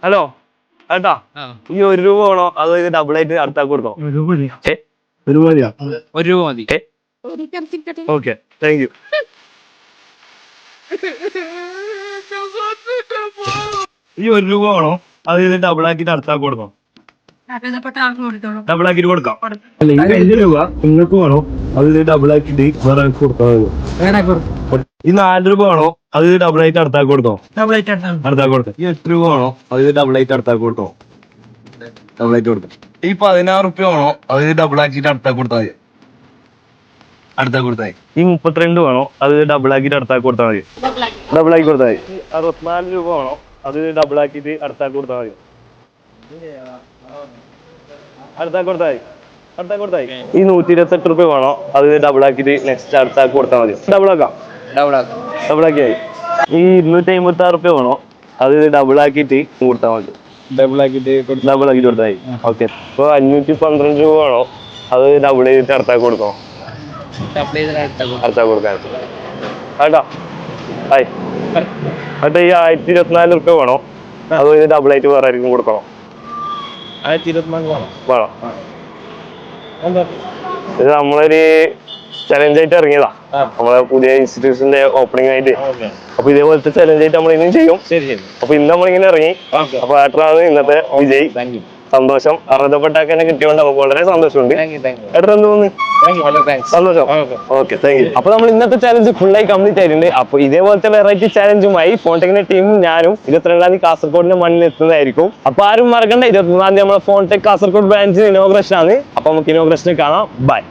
Hello ഏട്ടാ ഈ 1 രൂപ വേണോ അതോ ഇത് ഡബിൾ ആയിട്ട് അടുത്താക്കി കൊടുക്കോ? 1 രൂപ മതി. Okay thank you. ഈ 1 രൂപ വേണോ അത് ഇത് ഡബിൾ ആക്കിട്ട് അടുത്താക്കി കൊടുക്കോ? ഡബിൾ ആക്കിട്ട് കൊടുക്കാം. അല്ല ഈ 2 രൂപ നിങ്ങൾക്ക് വേണോ അത് ഇത് ഡബിൾ ആക്കിട്ട് വേറെ കൊടുത്താൽ മതി. ഈ 4 രൂപ വേണോ അത് ഇത് ഡബിൾ ആയിട്ട് അടുത്താക്കി കൊടുത്തോ? അടുത്താക്കി കൊടുത്തോ. ഈ 8 രൂപ വേണോ അത് ഇത് ഡബിൾ ആയിട്ട് അടുത്താക്കി കൊടുത്തോ? ഡബിൾ ആയിട്ട് കൊടുത്തോ. ഈ 16 റുപ്യ വേണോ അത് ഇത് ഡബിൾ ആക്കിട്ട് അടുത്താക്കി കൊടുത്താൽ മതി. അടുത്താക്കി കൊടുത്താൽ മതി. ഈ 32 വേണോ അത് ഡബിൾ ആക്കിട്ട് അടുത്താക്കി കൊടുത്താൽ മതി. ഡബിൾ ആക്കി കൊടുത്താൽ മതി. 64 രൂപ വേണോ അത് ഡബിൾ ആക്കിട്ട് അടുത്താക്കി കൊടുത്താൽ മതി. അടുത്താക്കി കൊടുത്താൽ മതി. അടുത്താക്കി കൊടുത്താൽ മതി. ഈ 128 റുപ്യ വേണോ അത് ഡബിൾ ആക്കിട്ട് നെക്സ്റ്റ് അടുത്താക്കി കൊടുത്താൽ മതി. ഡബിൾ ആക്കാം. ഡബിൾ ആക്കിയായി. ഈ 256 റുപ്യ വേണോ അത് ഡബിൾ ആക്കിയിട്ട് കൊടുത്താൽ മതി. ഡബിൾ ആക്കിയിട്ട് കൊടുത്താൽ മതി. ഓക്കെ. ഇപ്പൊ 512 രൂപ വേണോ അത് ഡബിൾ ചെയ്തിട്ട് അടുത്താക്കി കൊടുക്കോ? അടുത്താക്കി കൊടുക്കാൻ കേട്ടോ. ഹായ് ഏട്ടാ ഈ 1024 റുപ്യ വേണോ അത് ഡബിൾ ആയിട്ട് വേറെ ആയിരിക്കും കൊടുക്കണോ? 1024 വേണം. ഇത് നമ്മളൊരു ചലഞ്ച് ആയിട്ട് ഇറങ്ങിയതാ, നമ്മളെ പുതിയ ഇൻസ്റ്റിറ്റ്യൂഷന്റെ ഓപ്പണിംഗ് ആയിട്ട്. അപ്പൊ ഇതേപോലത്തെ ചലഞ്ച് ആയിട്ട് നമ്മൾ ഇനിയും ചെയ്യും. അപ്പൊ ഇന്ന് നമ്മളിങ്ങനെ ഇറങ്ങി. അപ്പൊ ഏട്ടനാണ് ഇന്നത്തെ വിജയ്. സന്തോഷം. അർഹതപ്പെട്ടാക്കെ കിട്ടിയോണ്ട് നമുക്ക് വളരെ സന്തോഷമുണ്ട്. ഏട്ടൻ എന്ത് തോന്നുന്നു? സന്തോഷം. Okay thank you. അപ്പൊ നമ്മൾ ഇന്നത്തെ ചലഞ്ച് ഫുള്ളായി കംപ്ലീറ്റ് ആയിട്ടുണ്ട്. അപ്പൊ ഇതേപോലത്തെ വെറൈറ്റി ചലഞ്ചുമായി ഫോൺടെക്കിന്റെ ടീമും ഞാനും 22-ാം തീയതി കാസർഗോഡിന്റെ മണ്ണിൽ എത്തുന്നതായിരിക്കും. അപ്പൊ ആരും മറക്കണ്ട, 23-ാം തീയതി നമ്മളെ ഫോൺടെക് കാസർഗോഡ് ബ്രാഞ്ചിന് ഇനോഗ്രേഷൻ ആണ്. അപ്പൊ നമുക്ക് ഇനോഗ്രേഷനിൽ കാണാം. ബൈ.